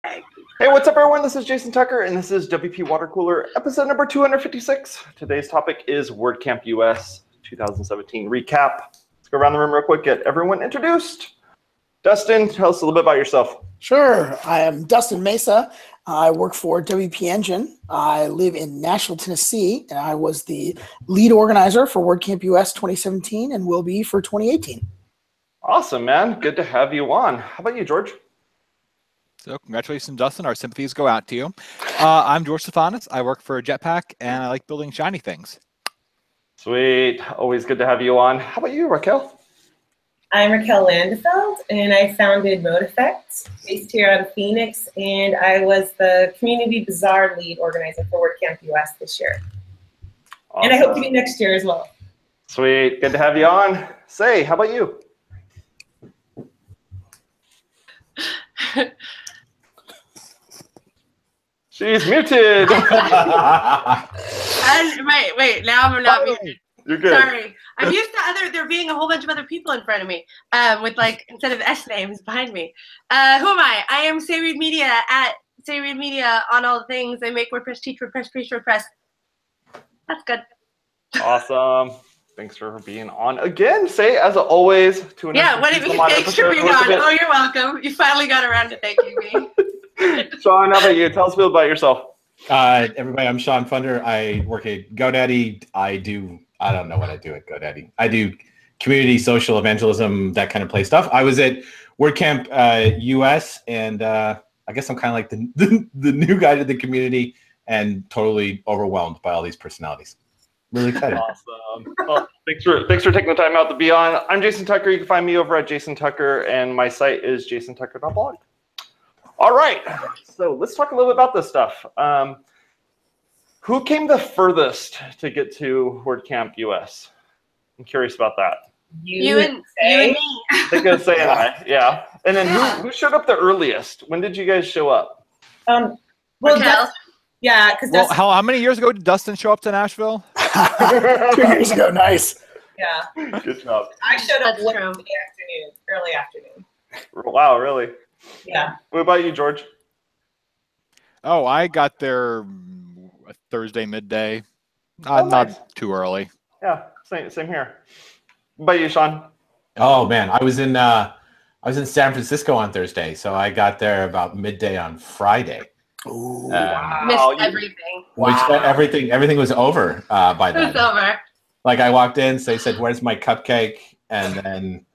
Hey, what's up, everyone? This is Jason Tucker, and this is WP Watercooler, episode number 256. Today's topic is WordCamp US 2017 recap. Let's go around the room real quick, get everyone introduced. Dustin, tell us a little bit about yourself. Sure. I am Dustin Meza. I work for WP Engine. I live in Nashville, Tennessee, and I was the lead organizer for WordCamp US 2017 and will be for 2018. Awesome, man. Good to have you on. How about you, George? So congratulations, Dustin. Our sympathies go out to you. I'm George Stefanis. I work for Jetpack, and I like building shiny things. Sweet. Always good to have you on. How about you, Raquel? I'm raqueLandefeld, and I founded Mode Effect, based here out of Phoenix, and I was the Community Bazaar lead organizer for WordCamp US this year. Awesome. And I hope to be next year as well. Sweet. Good to have you on. Say, how about you? She's muted. Wait, now I'm not muted. You're good. Sorry. I'm used to there being a whole bunch of other people in front of me with instead of S names behind me. Who am I? I am Say Read Media at Say Read Media on all things. I make WordPress, teach WordPress, preach WordPress. That's good. Awesome. Thanks for being on again. Say, as always, to yeah, thanks for being on. Oh, you're welcome. You finally got around to thanking me. Shawn, how about you? Tell us a little about yourself. Everybody, I'm Shawn Pfunder. I work at GoDaddy. I don't know what I do at GoDaddy. I do community, social evangelism, that kind of play stuff. I was at WordCamp US, and I guess I'm kind of like the new guy to the community and totally overwhelmed by all these personalities. Really excited. Awesome. Well, thanks for taking the time out to be on. I'm Jason Tucker. You can find me over at Jason Tucker, and my site is jasontucker.blog. All right, so let's talk a little bit about this stuff. Who came the furthest to get to WordCamp US? I'm curious about that. You and me. I think I was saying I, yeah. And then who showed up the earliest? When did you guys show up? Yeah, because how many years ago did Dustin show up to Nashville? 2 years ago. Nice. Yeah. Good job. I showed up late in the afternoon, early afternoon. Wow, really? Yeah. What about you, George? Oh, I got there Thursday midday. Nice. Not too early. Yeah, same here. What about you, Shawn? Oh man, I was in San Francisco on Thursday, so I got there about midday on Friday. Ooh, wow. Missed everything. Which everything was over by then. It was over. Like I walked in, so they said, "Where's my cupcake?" And then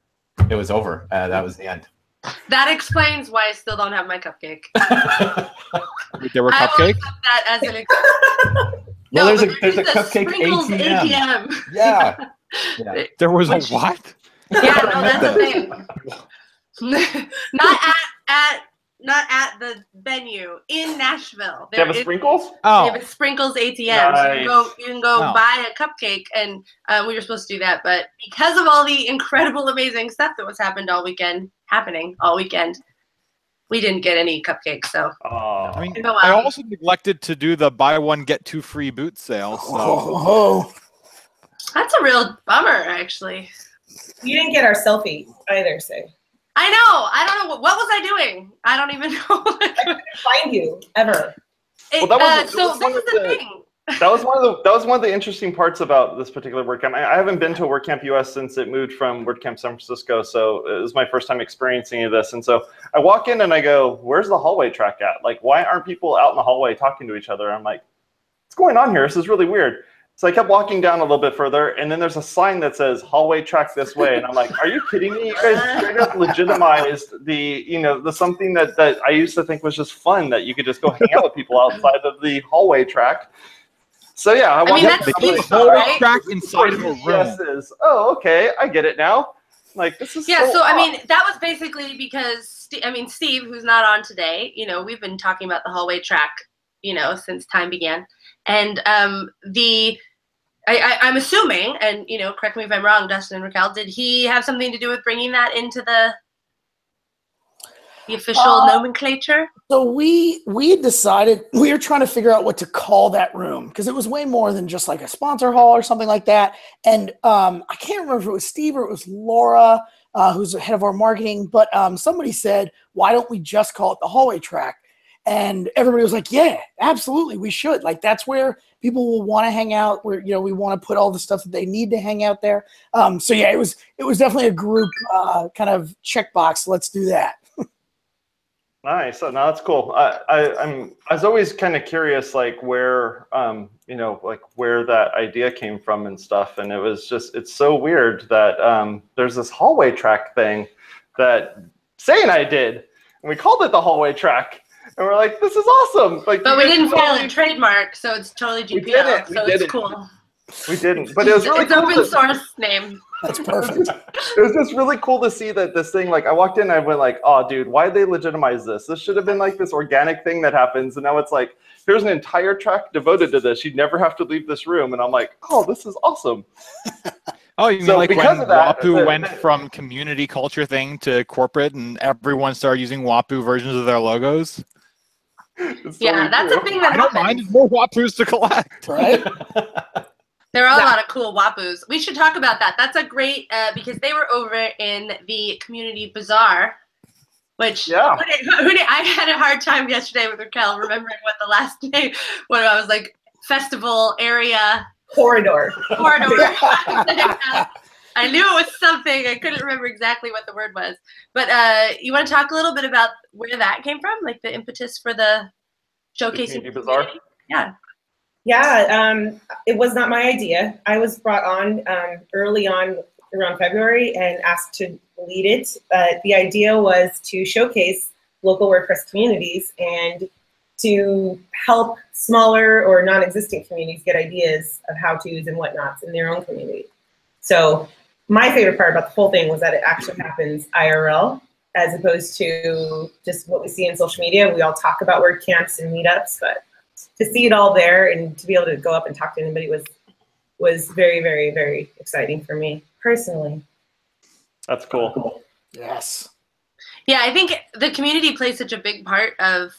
it was over. That was the end. That explains why I still don't have my cupcake. There were cupcakes? I will accept that as an Well, there's a cupcake ATM. Yeah. Yeah. There was a what? Yeah, no, that's the thing. Not at the venue in Nashville. They have a Sprinkles? They have a Sprinkles ATM. Nice. So you can go buy a cupcake, and we were supposed to do that, but because of all the incredible, amazing stuff that was happening all weekend, we didn't get any cupcakes. So I mean, I also neglected to do the buy one get two free boot sale. So that's a real bummer, actually. You didn't get our selfie either, Say. I know. I don't know. What was I doing? I don't even know. I couldn't find you ever. Well, that was the thing. That was one of the interesting parts about this particular WordCamp. I haven't been to a WordCamp US since it moved from WordCamp San Francisco, so it was my first time experiencing any of this. And so I walk in and I go, "Where's the hallway track at? Like, why aren't people out in the hallway talking to each other?" I'm like, "What's going on here? This is really weird." So I kept walking down a little bit further, and then there's a sign that says "Hallway track this way," and I'm like, "Are you kidding me? You guys straight up legitimized the something that I used to think was just fun, that you could just go hang out with people outside of the hallway track." So yeah, I mean, that's the hallway track inside of a room. Yes, oh, okay, I get it now. Like, this is yeah. So odd. I mean, that was basically because Steve, who's not on today, we've been talking about the hallway track, since time began. And I'm assuming, and correct me if I'm wrong, Dustin and Raquel, did he have something to do with bringing that into the official nomenclature? So we had decided we were trying to figure out what to call that room, because it was way more than just like a sponsor hall or something like that. And I can't remember if it was Steve or it was Laura, who's the head of our marketing, but somebody said, "Why don't we just call it the hallway track?" And everybody was like, yeah, absolutely, we should. Like, that's where people will want to hang out, where, we want to put all the stuff that they need to hang out there. So yeah, it was definitely a group kind of checkbox. Let's do that. Nice. No, that's cool. I was always kind of curious, like where, like where that idea came from and stuff. And it was just, it's so weird that there's this hallway track thing that Say and I did, and we called it the hallway track. And we're like, this is awesome. Like, but we didn't file a trademark, so it's totally GPL, so it's cool. We didn't, but it was really cool. It's open source name. That's perfect. It was just really cool to see that this thing, like I walked in and I went like, oh dude, why did they legitimize this? This should have been like this organic thing that happens. And now it's like, here's an entire track devoted to this. You'd never have to leave this room. And I'm like, oh, this is awesome. Oh, you mean like when WAPU went from community culture thing to corporate and everyone started using WAPU versions of their logos? Yeah, that's a thing that happens. I don't mind more WAPUs to collect. Right? There are a lot of cool WAPUs. We should talk about that. That's a great, because they were over in the community Bazaar, which I had a hard time yesterday with Raquel remembering what the last name, what I was like, festival area. Corridor. I knew it was something. I couldn't remember exactly what the word was. But you want to talk a little bit about where that came from, like the impetus for the showcasing the Bazaar? Yeah. Yeah, it was not my idea. I was brought on early on around February and asked to lead it. The idea was to showcase local WordPress communities and to help smaller or non-existent communities get ideas of how-tos and whatnots in their own community. So my favorite part about the whole thing was that it actually happens IRL as opposed to just what we see in social media. We all talk about WordCamps and meetups, but to see it all there and to be able to go up and talk to anybody was very, very, very exciting for me personally. That's cool. Yes. Yeah, I think the community plays such a big part of,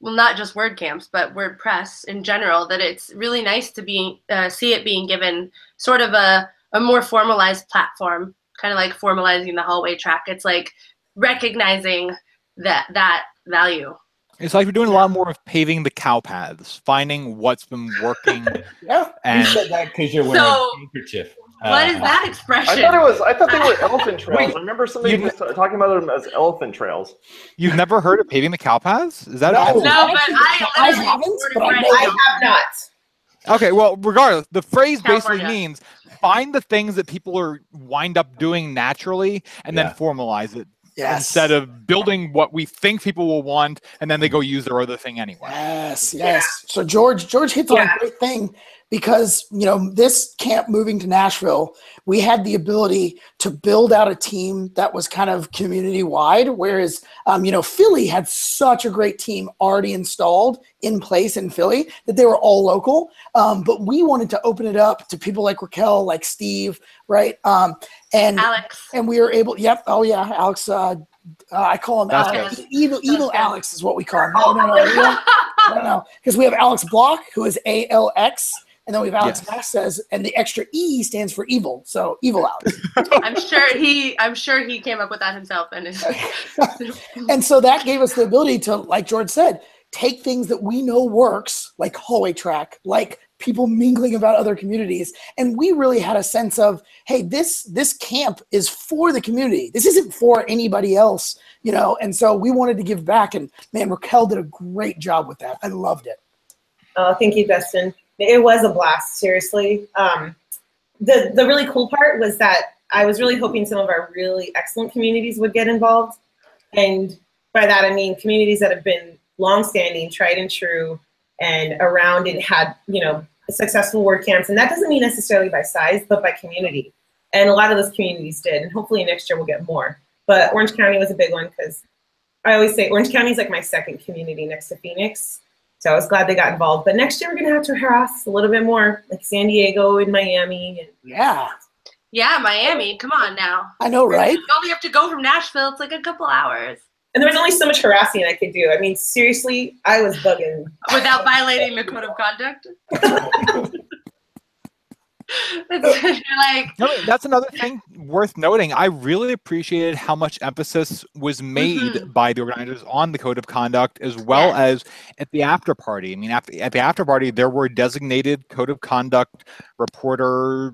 well, not just WordCamps, but WordPress in general, that it's really nice to be see it being given sort of a more formalized platform, kind of like formalizing the hallway track. It's like recognizing that value. It's like we're doing a lot more of paving the cow paths, finding what's been working. Yeah. And you said that because you're wearing a handkerchief. What is that expression? I thought they were elephant trails. I remember somebody just talking about them as elephant trails. You've never heard of paving the cow paths? Is that No, but I haven't, but I know. I have not. Okay, well, regardless, the phrase California. basically means find the things that people are wind up doing naturally and then formalize it. Yes. Instead of building what we think people will want and then they go use their other thing anyway. Yes, yes. So George hits on a great thing because, this camp moving to Nashville, we had the ability to build out a team that was kind of community wide, whereas, Philly had such a great team already installed in place in Philly that they were all local. But we wanted to open it up to people like Raquel, like Steve, right? And Alex. And we were able, Alex, I call him That's Alex. good. Evil Alex is what we call him. No. Because we have Alex Block, who is ALX, and then we have Alex Vasquez, and the extra E stands for evil. So evil Alex. I'm sure he came up with that himself. And so that gave us the ability to, like George said, take things that we know works, like hallway track, like people mingling about other communities. And we really had a sense of, hey, this camp is for the community. This isn't for anybody else, and so we wanted to give back. And man, Raquel did a great job with that. I loved it. Oh, thank you, Dustin. It was a blast, seriously. The really cool part was that I was really hoping some of our really excellent communities would get involved. And by that, I mean communities that have been longstanding, tried and true, and around and had, successful WordCamps. And that doesn't mean necessarily by size, but by community. And a lot of those communities did. And hopefully next year we'll get more. But Orange County was a big one because I always say Orange County is like my second community next to Phoenix. So I was glad they got involved. But next year we're going to have to harass a little bit more, like San Diego and Miami. And Yeah, Miami. Come on now. I know, right? You only have to go from Nashville. It's like a couple hours. And there was only so much harassing I could do. I mean, seriously, I was bugging. Without violating the code of conduct? That's another thing worth noting. I really appreciated how much emphasis was made by the organizers on the code of conduct, as well as at the after party. I mean, at the after party, there were designated code of conduct reporter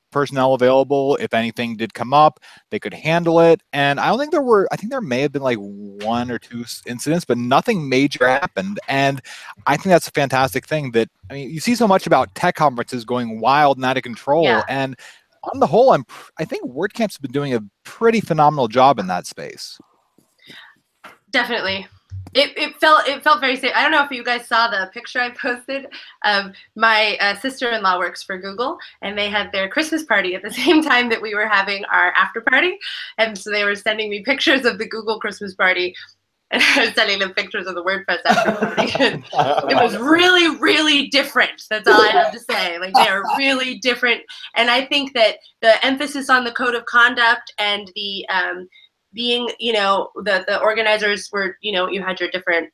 personnel available. If anything did come up, they could handle it. And I don't think I think there may have been like 1 or 2 incidents, but nothing major happened. And I think that's a fantastic thing that, I mean, you see so much about tech conferences going wild and out of control. Yeah. And on the whole, I think WordCamp's been doing a pretty phenomenal job in that space. Definitely. It felt very safe. I don't know if you guys saw the picture I posted. My sister-in-law works for Google, and they had their Christmas party at the same time that we were having our after party. And so they were sending me pictures of the Google Christmas party, and I was sending them pictures of the WordPress after party. It was really, really different. That's all I have to say. Like, they are really different. And I think that the emphasis on the code of conduct and the being, you know, the organizers were, you know, you had your different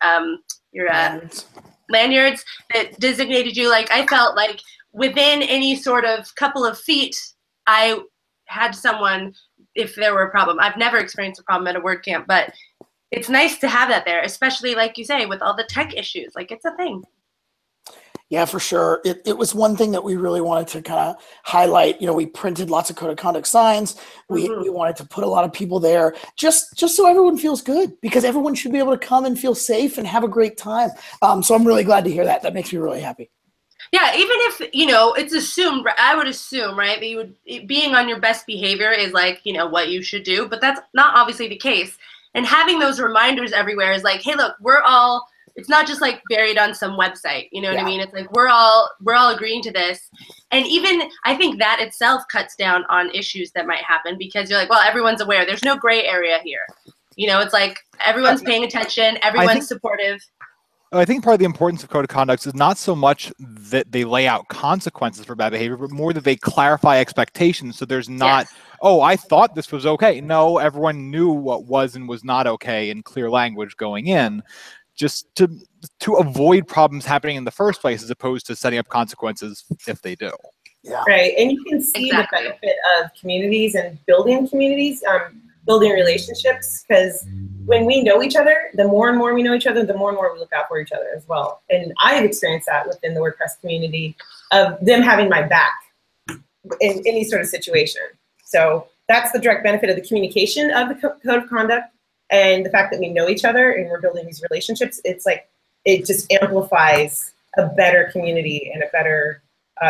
lanyards that designated you. Like, I felt like within any sort of couple of feet, I had someone if there were a problem. I've never experienced a problem at a WordCamp, but it's nice to have that there, especially like you say, with all the tech issues. Like, it's a thing. Yeah, for sure. It was one thing that we really wanted to kind of highlight. You know, we printed lots of code of conduct signs. We wanted to put a lot of people there just so everyone feels good, because everyone should be able to come and feel safe and have a great time. So I'm really glad to hear that. That makes me really happy. Yeah, even if, you know, it's assumed, I would assume, right, that you would, being on your best behavior is like, you know, what you should do, but that's not obviously the case. And having those reminders everywhere is like, hey, look, we're all, it's not just like buried on some website, you know what I mean? It's like, we're all agreeing to this. And even, I think that itself cuts down on issues that might happen, because you're like, well, everyone's aware. There's no gray area here. You know, it's like, everyone's paying attention, everyone's supportive. I think part of the importance of code of conduct is not so much that they lay out consequences for bad behavior, but more that they clarify expectations. So there's not, oh, I thought this was okay. No, everyone knew what was and was not okay in clear language going in, just to avoid problems happening in the first place, as opposed to setting up consequences if they do. Yeah. Right, and you can see the benefit of communities and building communities, building relationships, because when we know each other, the more and more we know each other, the more and more we look out for each other as well. And I have experienced that within the WordPress community, of them having my back in any sort of situation. So that's the direct benefit of the communication of the code of conduct, and the fact that we know each other and we're building these relationships. It's like, it just amplifies a better community and a better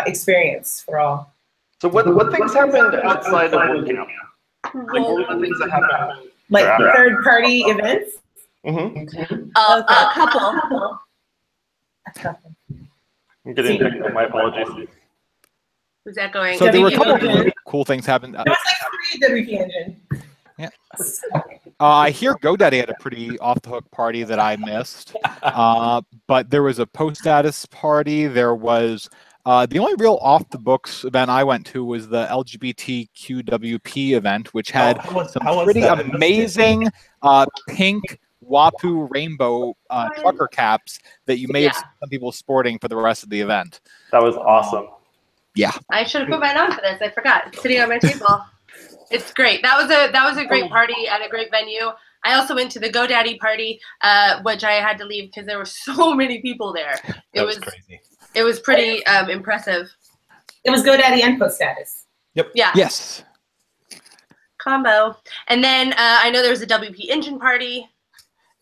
experience for all. So what things happened outside of WordCamp? Like, what were the things that happened? Like third-party events? A couple. I'm getting technical, my apologies. Who's that going? So there were a couple of really cool things happened. There was like 3 WP Engine. Yeah. I hear GoDaddy had a pretty off-the-hook party that I missed. But there was a post-status party. There was the only real off-the-books event I went to was the LGBTQWP event, which had some pretty amazing pink WPU rainbow trucker caps that you may have seen some people sporting for the rest of the event. That was awesome. Yeah. I should have put mine on for this. I forgot. It's sitting on my table. It's great. That was a great party at a great venue. I also went to the GoDaddy party, which I had to leave because there were so many people there. It was crazy. It was pretty impressive. It was GoDaddy and post-status. Yep. Yeah. Yes. Combo. And then I know there was a WP Engine party.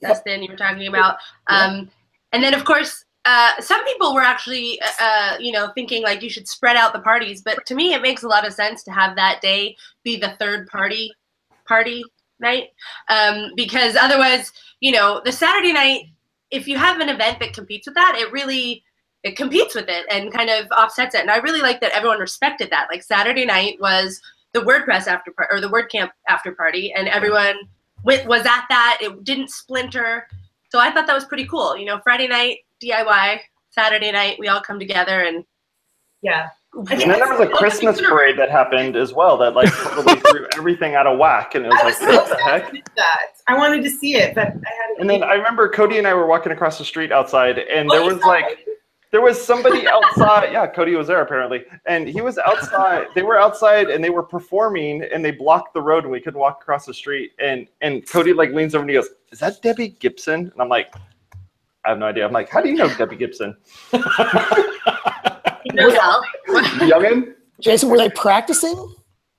Dustin, you were talking about. And then, of course, some people were actually, you know, thinking like you should spread out the parties. But to me, it makes a lot of sense to have that day be the third party night. Because otherwise, you know, the Saturday night, if you have an event that competes with that, it competes with it and kind of offsets it. And I really like that everyone respected that. Like, Saturday night was the WordPress after party, or the WordCamp after party, and everyone was at that. It didn't splinter. So I thought that was pretty cool. You know, Friday night, DIY, Saturday night, we all come together and And then there was a Christmas parade that happened as well that like totally threw everything out of whack, and it was like, what the heck? I wanted to see it, but I hadn't. And then I remember Cody and I were walking across the street outside, and there was like There was somebody outside. Yeah, Cody was there apparently, and he was outside. They were outside and they were performing, and they blocked the road, and we couldn't walk across the street. And Cody like leans over and he goes, "Is that Debbie Gibson?" And I'm like, "I have no idea." I'm like, "How do you know Debbie Gibson?" Youngin? Jason, were they practicing?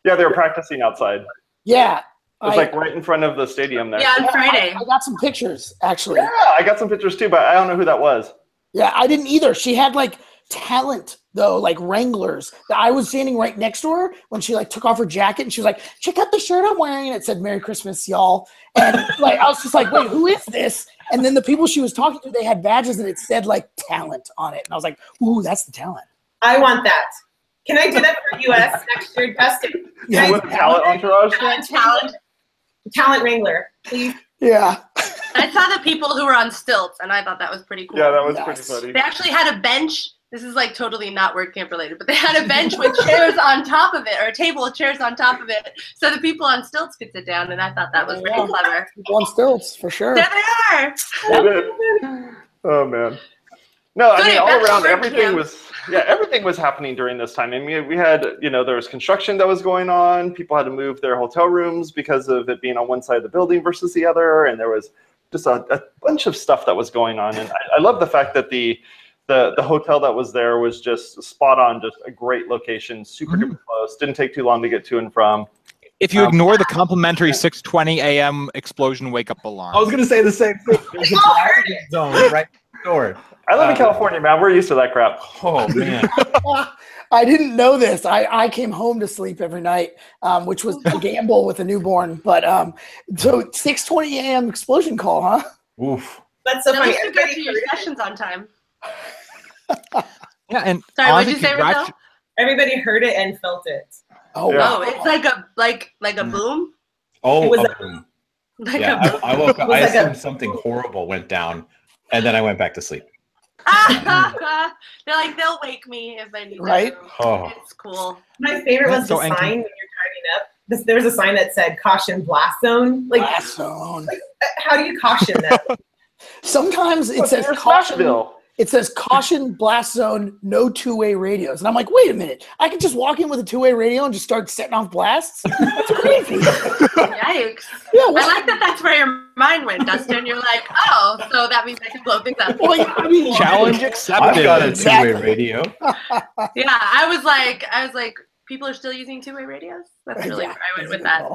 Yeah, they were practicing outside. Yeah. It was like right in front of the stadium there. Yeah, on Friday. I got some pictures, actually. Yeah, I got some pictures too, but I don't know who that was. Yeah, I didn't either. She had like talent though, like Wranglers. I was standing right next to her when she like took off her jacket and she was like, "Check out the shirt I'm wearing." And it said "Merry Christmas, y'all." And like I was just like, "Wait, who is this?" And then the people she was talking to, they had badges and it said like talent on it. And I was like, "Ooh, that's the talent." I want that. Can I do that for US next year, Dustin? Yeah, with talent entourage. Talent Wrangler, please. Yeah. I saw the people who were on stilts, and I thought that was pretty cool. Yeah, that was Nice. pretty funny. They actually had a bench. This is like totally not WordCamp related, but they had a bench with chairs on top of it, or a table with chairs on top of it, so the people on stilts could sit down, and I thought that was pretty clever. People on stilts, for sure. There they are. Oh man. No, I So mean yeah, all that's around WordCamp. everything was happening during this time. I mean, we had, there was construction that was going on. People had to move their hotel rooms because of it being on one side of the building versus the other, and there was just a bunch of stuff that was going on. And I love the fact that the hotel that was there was just spot on, just a great location, super duper close. Didn't take too long to get to and from. If you ignore the complimentary 6:20 a.m. explosion wake-up alarm. I was going to say the same thing. There's a blast zone right next door. I live in California, man. We're used to that crap. Oh, man. I didn't know this. I came home to sleep every night, which was a gamble with a newborn. But so 6:20 a.m. explosion call, huh? Oof. That's so At funny. least you get to your sessions on time. Yeah, and Sorry, what honestly, did you say, Raquel? Everybody heard it and felt it. Oh, Yeah. wow. Oh, it's like a boom. Oh, It was Like yeah. I woke up. was I like a- assumed something horrible went down, and then I went back to sleep. They're like, they'll wake me if I need Right? to. Oh. It's cool. My favorite was So the sign angry. when you're tidying up. There was a sign that said "Caution Blast Zone." Like, Blast zone. how do you caution that? Sometimes it says There's caution. Smashville. It says caution, blast zone, no two-way radios. And I'm like, wait a minute. I could just walk in with a two-way radio and just start setting off blasts? That's crazy. Yikes. Yeah, I well, like that that's where your mind went, Dustin. You're like, oh, so that means I can blow things up. well, yeah, I mean, challenge I've accepted. got a Exactly. two-way radio. Yeah, I was like, people are still using two-way radios? That's really where I went with that.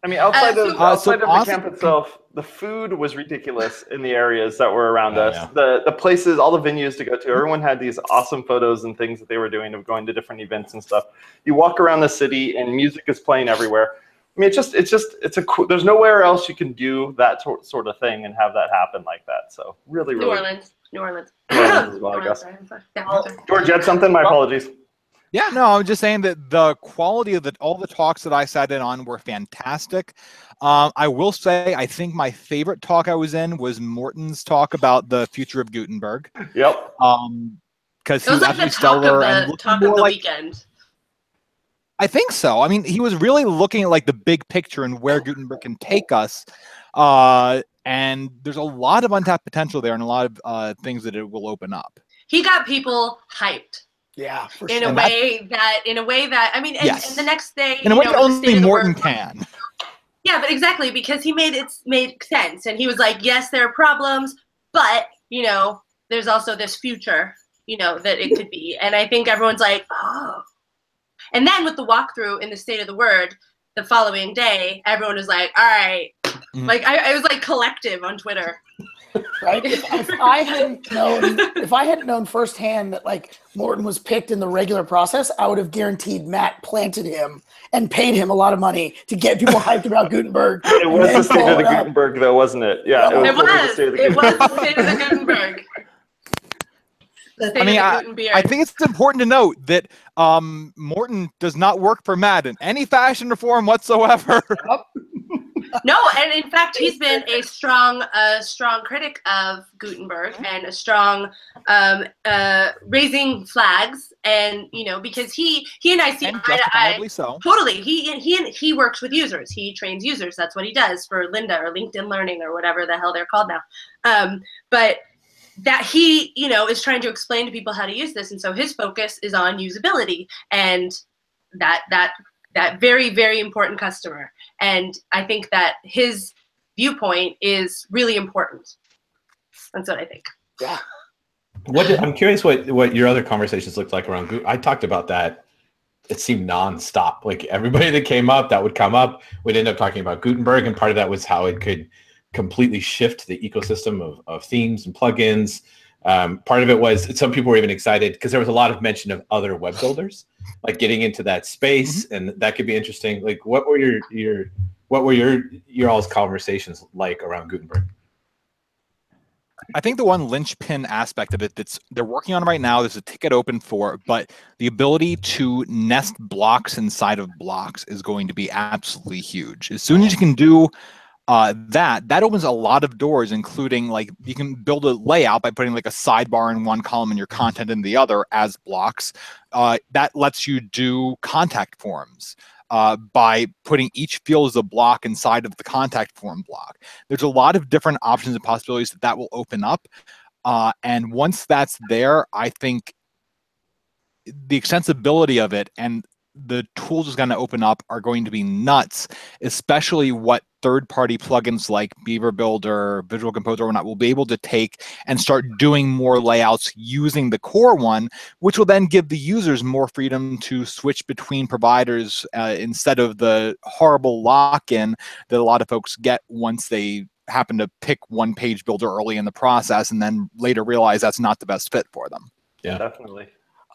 I mean, outside so- of the awesome. camp itself, the food was ridiculous in the areas that were around us. Yeah. The places, all the venues to go to, everyone had these awesome photos and things that they were doing of going to different events and stuff. You walk around the city and music is playing everywhere. I mean, there's nowhere else you can do that sort of thing and have that happen like that. So really, New really. Orleans. New Orleans as well, I guess. Yeah, George, you had something? My apologies. Yeah, no, I'm just saying that the quality of all the talks that I sat in on were fantastic. I will say, I think my favorite talk I was in was Morton's talk about the future of Gutenberg. Yep. Because it was he's like the absolutely talk stellar and of the, looking talk more of the like. weekend. I think so. I mean, he was really looking at like the big picture and where Gutenberg can take us. And there's a lot of untapped potential there and a lot of things that it will open up. He got people hyped. Yeah, for In sure. a way that I mean, and, Yes. and the next day, In a way that with the only state of the Morton word- can. Yeah, but exactly, because he made sense, and he was like, yes, there are problems, but there's also this future, that it could be, and I think everyone's like, oh. And then with the walkthrough in the State of the Word, the following day, everyone was like, all right, like I was like collective on Twitter. Right? If I hadn't known firsthand that like Morton was picked in the regular process, I would have guaranteed Matt planted him and paid him a lot of money to get people hyped about Gutenberg. It was and the state of follow the it up. Gutenberg, though, wasn't it? Yeah, It totally the was. state of the It was Gutenberg. the State of the Gutenberg. The State I mean, of the Gutenberg. I think it's important to note that Morton does not work for Matt in any fashion or form whatsoever. No, and in fact, he's been a strong critic of Gutenberg and a strong raising flags, and because he and I see And eye to eye. justifiably so. Totally, he works with users. He trains users. That's what he does for Linda or LinkedIn Learning or whatever the hell they're called now. But that he, you know, is trying to explain to people how to use this, and so his focus is on usability and that very, very important customer. And I think that his viewpoint is really important. That's what I think. Yeah. I'm curious what your other conversations looked like around Google. I talked about that. It seemed nonstop. Like everybody that came up, that would come up, we'd end up talking about Gutenberg, and part of that was how it could completely shift the ecosystem of themes and plugins. Part of it was some people were even excited because there was a lot of mention of other web builders, like getting into that space, and that could be interesting. Like, what were your all's conversations like around Gutenberg? I think the one linchpin aspect of it they're working on right now, there's a ticket open for, but the ability to nest blocks inside of blocks is going to be absolutely huge. As soon as you can do that opens a lot of doors, including like you can build a layout by putting like a sidebar in one column and your content in the other as blocks. That lets you do contact forms by putting each field as a block inside of the contact form block. There's a lot of different options and possibilities that will open up. And once that's there, I think the extensibility of it and the tools it's going to open up are going to be nuts, especially what third-party plugins like Beaver Builder, Visual Composer, or whatnot will be able to take and start doing more layouts using the core one, which will then give the users more freedom to switch between providers instead of the horrible lock-in that a lot of folks get once they happen to pick one page builder early in the process and then later realize that's not the best fit for them. Yeah, definitely.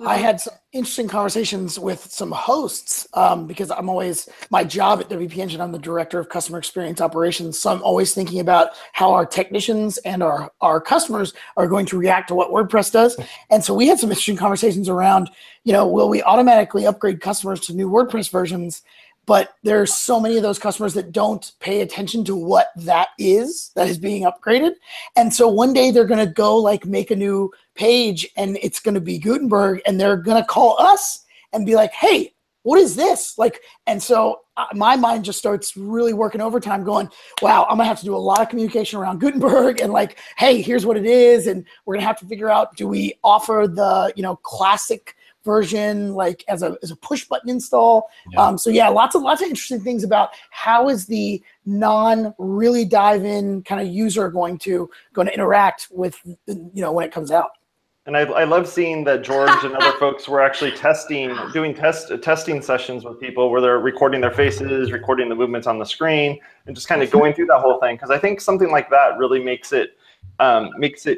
I had some interesting conversations with some hosts because I'm always, my job at WP Engine, I'm the director of customer experience operations. So I'm always thinking about how our technicians and our customers are going to react to what WordPress does. And so we had some interesting conversations around, you know, will we automatically upgrade customers to new WordPress versions? But there's so many of those customers that don't pay attention to what that is being upgraded. And so one day they're going to go like make a new page and it's going to be Gutenberg and they're going to call us and be like, hey, what is this? Like, and so my mind just starts really working overtime going, wow, I'm gonna have to do a lot of communication around Gutenberg and like, hey, here's what it is. And we're gonna have to figure out, do we offer the, you know, classic version like as a push button install? Yeah. So yeah, lots of interesting things about how is the really dive in kind of user going to interact with, you know, when it comes out. And I love seeing that George and other folks were actually doing testing sessions with people where they're recording their faces, recording the movements on the screen, and just kind of going through that whole thing. Because I think something like that really makes it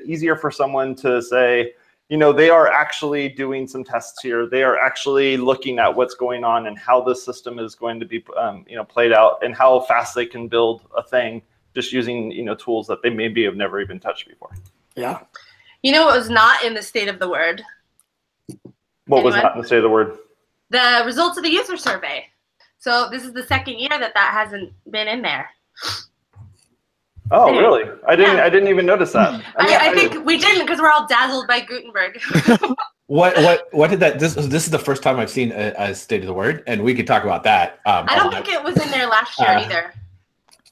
easier for someone to say, you know, they are actually doing some tests here. They are actually looking at what's going on and how the system is going to be, you know, played out, and how fast they can build a thing just using, you know, tools that they maybe have never even touched before. Yeah. You know what was not in the state of the word? What was not in the state of the word? The results of the user survey. So this is the second year that hasn't been in there. Oh, really? I didn't even notice that. I think we didn't because we're all dazzled by Gutenberg. What did that? This is the first time I've seen a state of the word, and we could talk about that. I don't think it was in there last year either.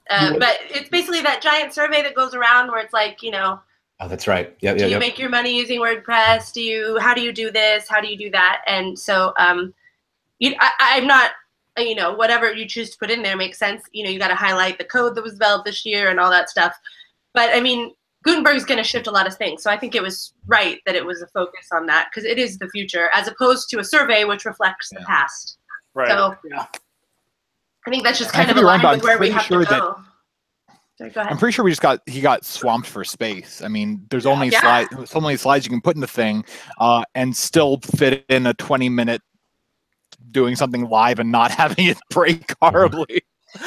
But it's basically that giant survey that goes around where it's like, you know. Oh, that's right. Yeah, do you make your money using WordPress? How do you do this? How do you do that? And so, I'm not, you know, whatever you choose to put in there makes sense. You know, you got to highlight the code that was developed this year and all that stuff. But I mean, Gutenberg is going to shift a lot of things. So I think it was right that it was a focus on that because it is the future as opposed to a survey which reflects the past. Right. So I think that's just kind of aligned with where we have to go. Sorry, go ahead. I'm pretty sure he got swamped for space. I mean, there's only so many slides you can put in the thing and still fit in a 20-minute doing something live and not having it break horribly.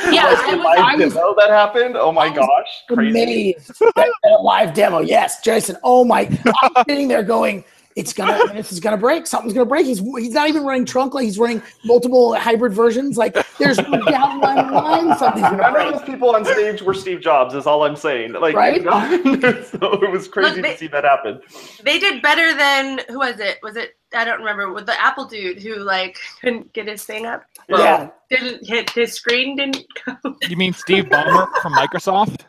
Yeah, live demo that happened. Oh my gosh, crazy! That live demo, yes, Jason. Oh my! I'm sitting there going, this is gonna break. Something's gonna break. He's not even running Trunkly. He's running multiple hybrid versions. Like there's down line. Something's gonna break. None of those people on stage were Steve Jobs. Is all I'm saying. Like, right? So it was crazy to see that happen. They did better than who was it? Was it? I don't remember. With the Apple dude who like couldn't get his thing up. Yeah. Didn't hit his screen. Didn't go. You mean Steve Ballmer from Microsoft?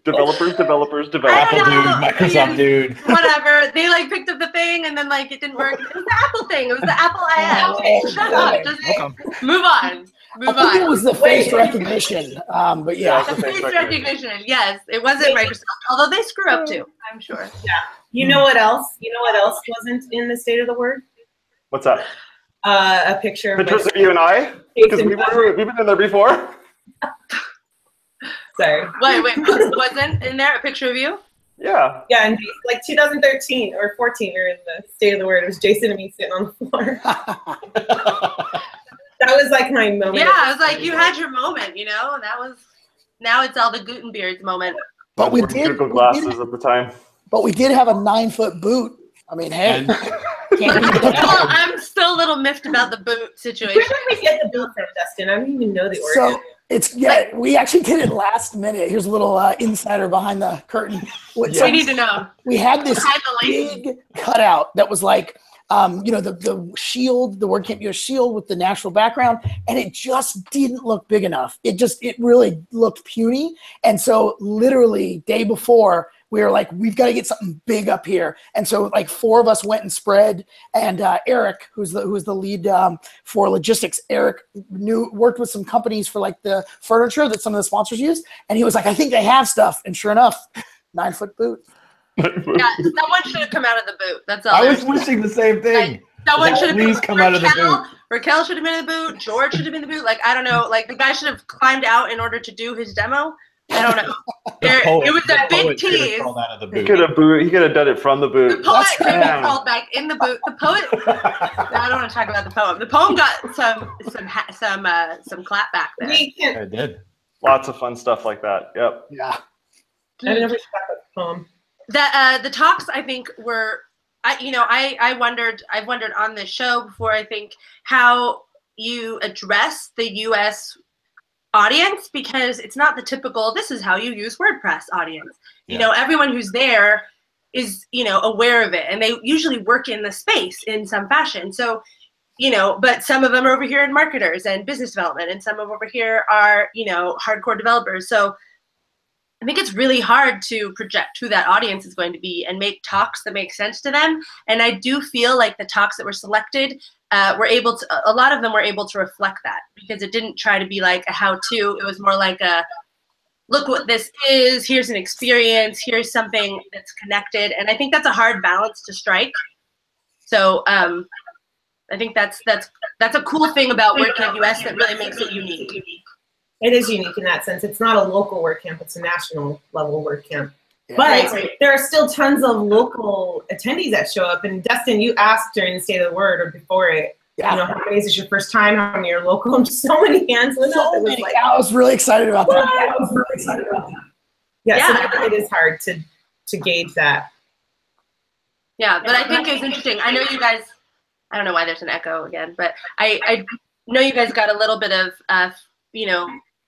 Developers. Apple dude, Microsoft dude. Whatever. They like picked up the thing and then like it didn't work. It was the Apple thing. It was the Apple IM. Shut up. Just move on. I think it was the face recognition. But yeah. The face recognition. Yes. It wasn't Microsoft. Although they screw up too, I'm sure. Yeah. You know what else? You know what else wasn't in the State of the Word? What's that? A picture. Pictures of you and I? Because we've been in there before. Sorry. Wait. Wasn't in there a picture of you? Yeah. Yeah, and like 2013 or 14, we were in the State of the Word. It was Jason and me sitting on the floor. That was like my moment. Yeah, I was like, you had your moment, you know? That was, now it's all the Gutenberg's moment. But we Google glasses at the time. But we did have a 9-foot boot. I mean, hey. Well, I'm still a little miffed about the boot situation. Where did we get the boot from, Dustin? I don't even know the origin. So we actually did it last minute. Here's a little insider behind the curtain. So we need to know. We had this big cutout that was like, the shield, the WordCamp US shield with the national background, and it just didn't look big enough. It really looked puny. And so literally day before, we were like, we've got to get something big up here. And so like 4 of us went and spread, and Eric, who's the lead for logistics, Eric worked with some companies for like the furniture that some of the sponsors use. And he was like, I think they have stuff. And sure enough, 9-foot boot. Yeah, someone should have come out of the boot. That's all. I was wishing the same thing. Like, someone should have come out of the boot. Raquel should have been in the boot. George should have been in the boot. Like, I don't know. Like, the guy should have climbed out in order to do his demo. I don't know. It was a big tease. He could have done it from the boot. The poet could have crawled back in the boot. The poet. I don't want to talk about the poem. The poem got some clap back there. I did. Lots of fun stuff like that. Yep. Yeah. I never talked about the poem. The talks, I think, were, I've wondered on this show before, I think, how you address the U.S. audience, because it's not the typical, this is how you use WordPress audience. You know, everyone who's there is, aware of it, and they usually work in the space in some fashion. So, but some of them are over here in marketers and business development, and some of them over here are, hardcore developers. So I think it's really hard to project who that audience is going to be and make talks that make sense to them. And I do feel like the talks that were selected a lot of them were able to reflect that, because it didn't try to be like a how-to. It was more like a, look what this is, here's an experience, here's something that's connected. And I think that's a hard balance to strike. So I think that's a cool thing about WordCamp US that really makes it unique. It is unique in that sense. It's not a local WordCamp, it's a national level WordCamp. Yeah. But there are still tons of local attendees that show up. And Dustin, you asked during the State of the Word or before it, how many is this your first time? How many are local? And so many hands went up. I was really excited about that. Yeah, so it is hard to gauge that. Yeah, but I think it's interesting. I know you guys, I don't know why there's an echo again, but I know you guys got a little bit of,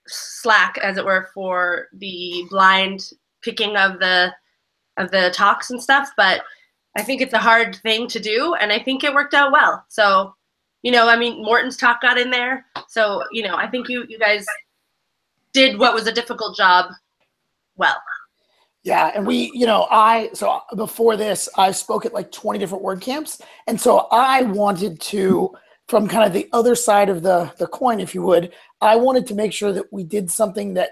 slack, as it were, for the blind picking of the talks and stuff, but I think it's a hard thing to do, and I think it worked out well. So, Morton's talk got in there, so I think you guys did what was a difficult job well. Yeah, and so before this, I spoke at like 20 different WordCamps, and so I wanted to, from kind of the other side of the coin, if you would, I wanted to make sure that we did something that,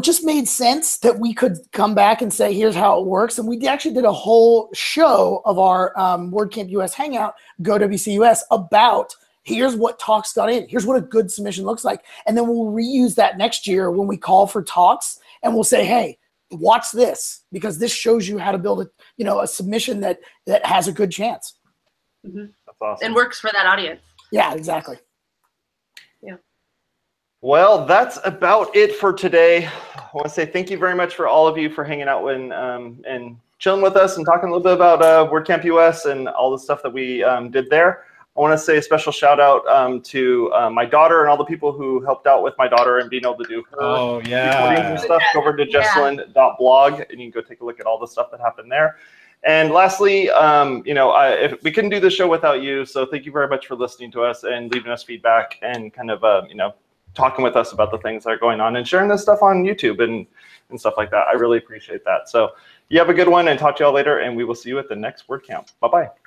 just made sense, that we could come back and say, here's how it works. And we actually did a whole show of our WordCamp US Hangout, Go WCUS, about here's what talks got in. Here's what a good submission looks like. And then we'll reuse that next year when we call for talks, and we'll say, hey, watch this, because this shows you how to build a submission that has a good chance. Mm-hmm. That's awesome. And works for that audience. Yeah, exactly. Yeah. Well, that's about it for today. I want to say thank you very much for all of you for hanging out and chilling with us and talking a little bit about WordCamp US and all the stuff that we did there. I want to say a special shout out to my daughter and all the people who helped out with my daughter and being able to do her recordings and stuff. Go over to Jessalyn.blog, and you can go take a look at all the stuff that happened there. And lastly, if we couldn't do this show without you, so thank you very much for listening to us and leaving us feedback and kind of, talking with us about the things that are going on and sharing this stuff on YouTube and stuff like that. I really appreciate that. So you have a good one, and talk to y'all later, and we will see you at the next WordCamp. Bye-bye.